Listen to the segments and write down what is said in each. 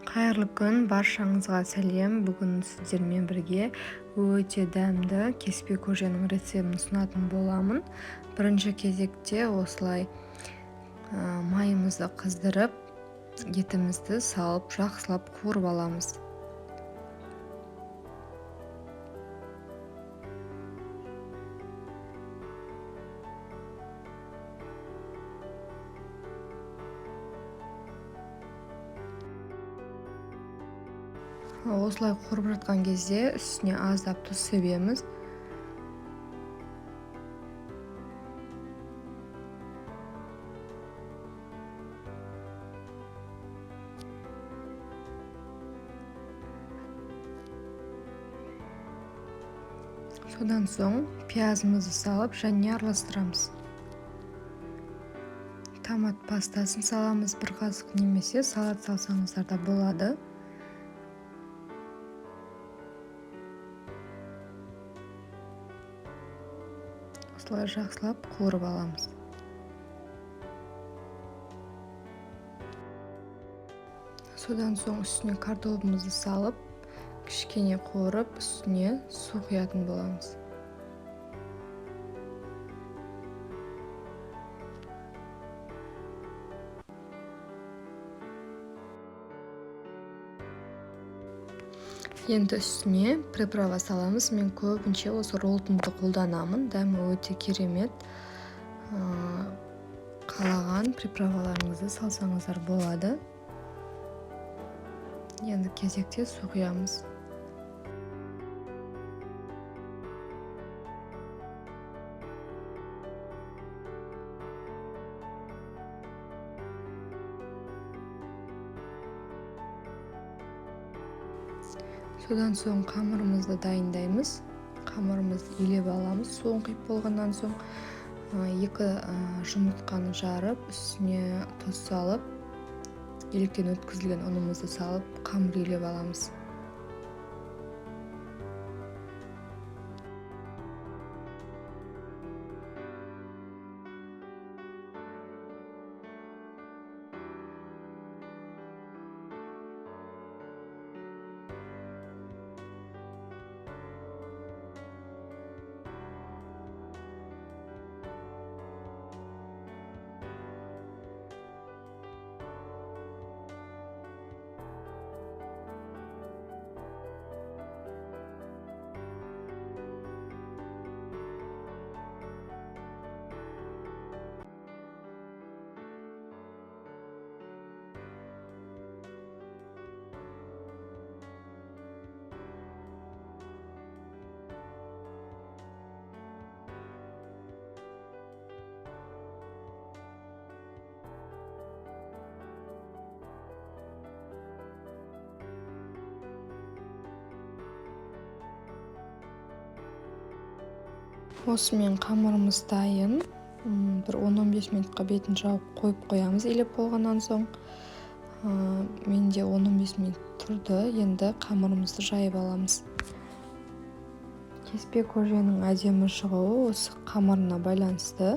Қайырлы күн, баршаңызға сәлем. Бүгін сіздермен бірге өте дәмді кеспе көженің рецебін ұсынатын боламын. Бірінші кезекте осылай майымызды қыздырып, етімізді салып, жақсылап қуырып аламыз. Осылай қуырып жатқан кезде үстіне аздап тұз себеміз. Содан соң пиязымызды салып және араластырамыз. Томат пастасын саламыз, бір қасық, немесе салат салсаңыздар да болады. Осылай жақсылап қуырып аламыз. Содан соң үстіне картопымызды салып, кішкене қуырып, үстіне су құятын боламыз. Енді үстіне приправа саламыз. Мен көбінше осы роллтонды қолданамын. Дәмі өте керемет. Қалаған приправаларыңызды салсаңыздар болады. Енді кезекте су құямыз. Содан соң қамырымызды дайындаймыз. Қамырымызды илеп аламыз. Суын құйып болғаннан соң 2 жұмыртқаны жарып, үстіне тұз салып, електен өткізілген ұнымызды салып, қамыр илеп аламыз. Осымен қамырымыз дайын. Бір 10-15 минутқа бетін жауып қойып қоямыз. Илеп болғаннан соң менде 10-15 минут тұрды. Енді қамырымызды жайып аламыз. Кеспе көженің әдемі шығуы осы қамырына байланысты.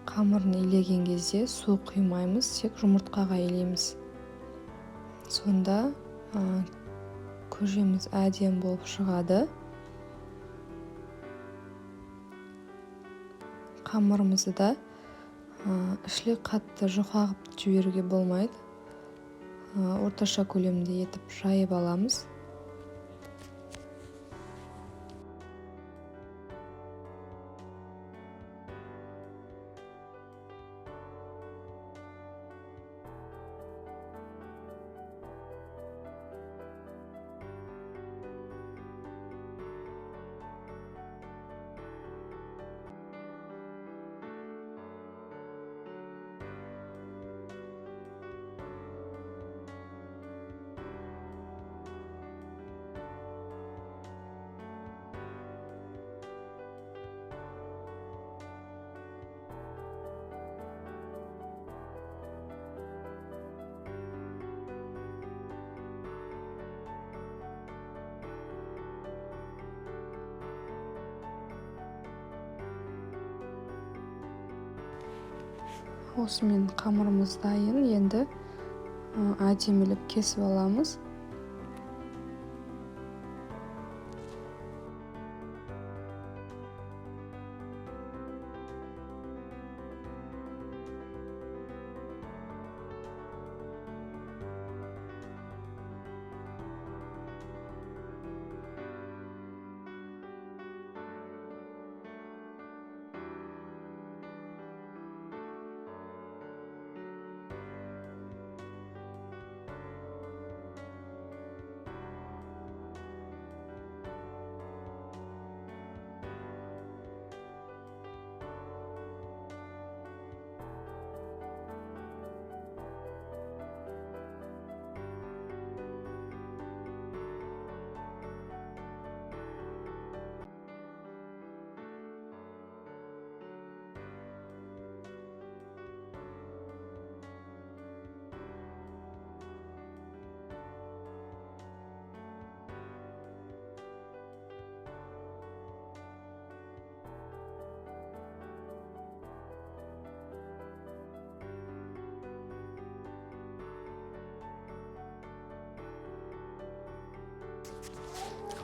Қамырын илеген кезде су құймаймыз, тек жұмыртқаға илейміз. Сонда көжеміз әдемі болып шығады. Қамырымызды да ішіле қатты жұқа қылып жіберуге болмайды. Орташа көлемде етіп жайып аламыз. Осымен қамырымыз дайын. Енді әдемілеп кесіп аламыз.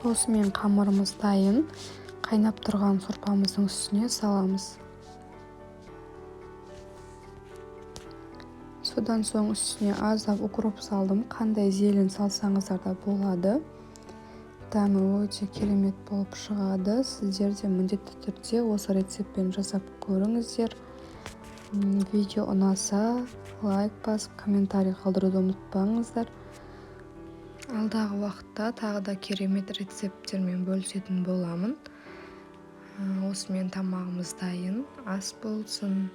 Осымен қамырымыз дайын. Қайнап тұрған сорпамыздың үстіне саламыз. Содан соң үстіне аздап укроп салдым. Қандай зелень салсаңыздар да болады. Дәмі өте керемет болып шығады. Сіздер де міндетті түрде осы рецептпен жасап көріңіздер. Видео ұнаса, лайк басып, комментарий қалдыруды ұмытпаңыздар. Алдағы уақытта тағы да керемет рецепттермен бөлісетін боламын. Осымен тамағымыз дайын. Ас болсын.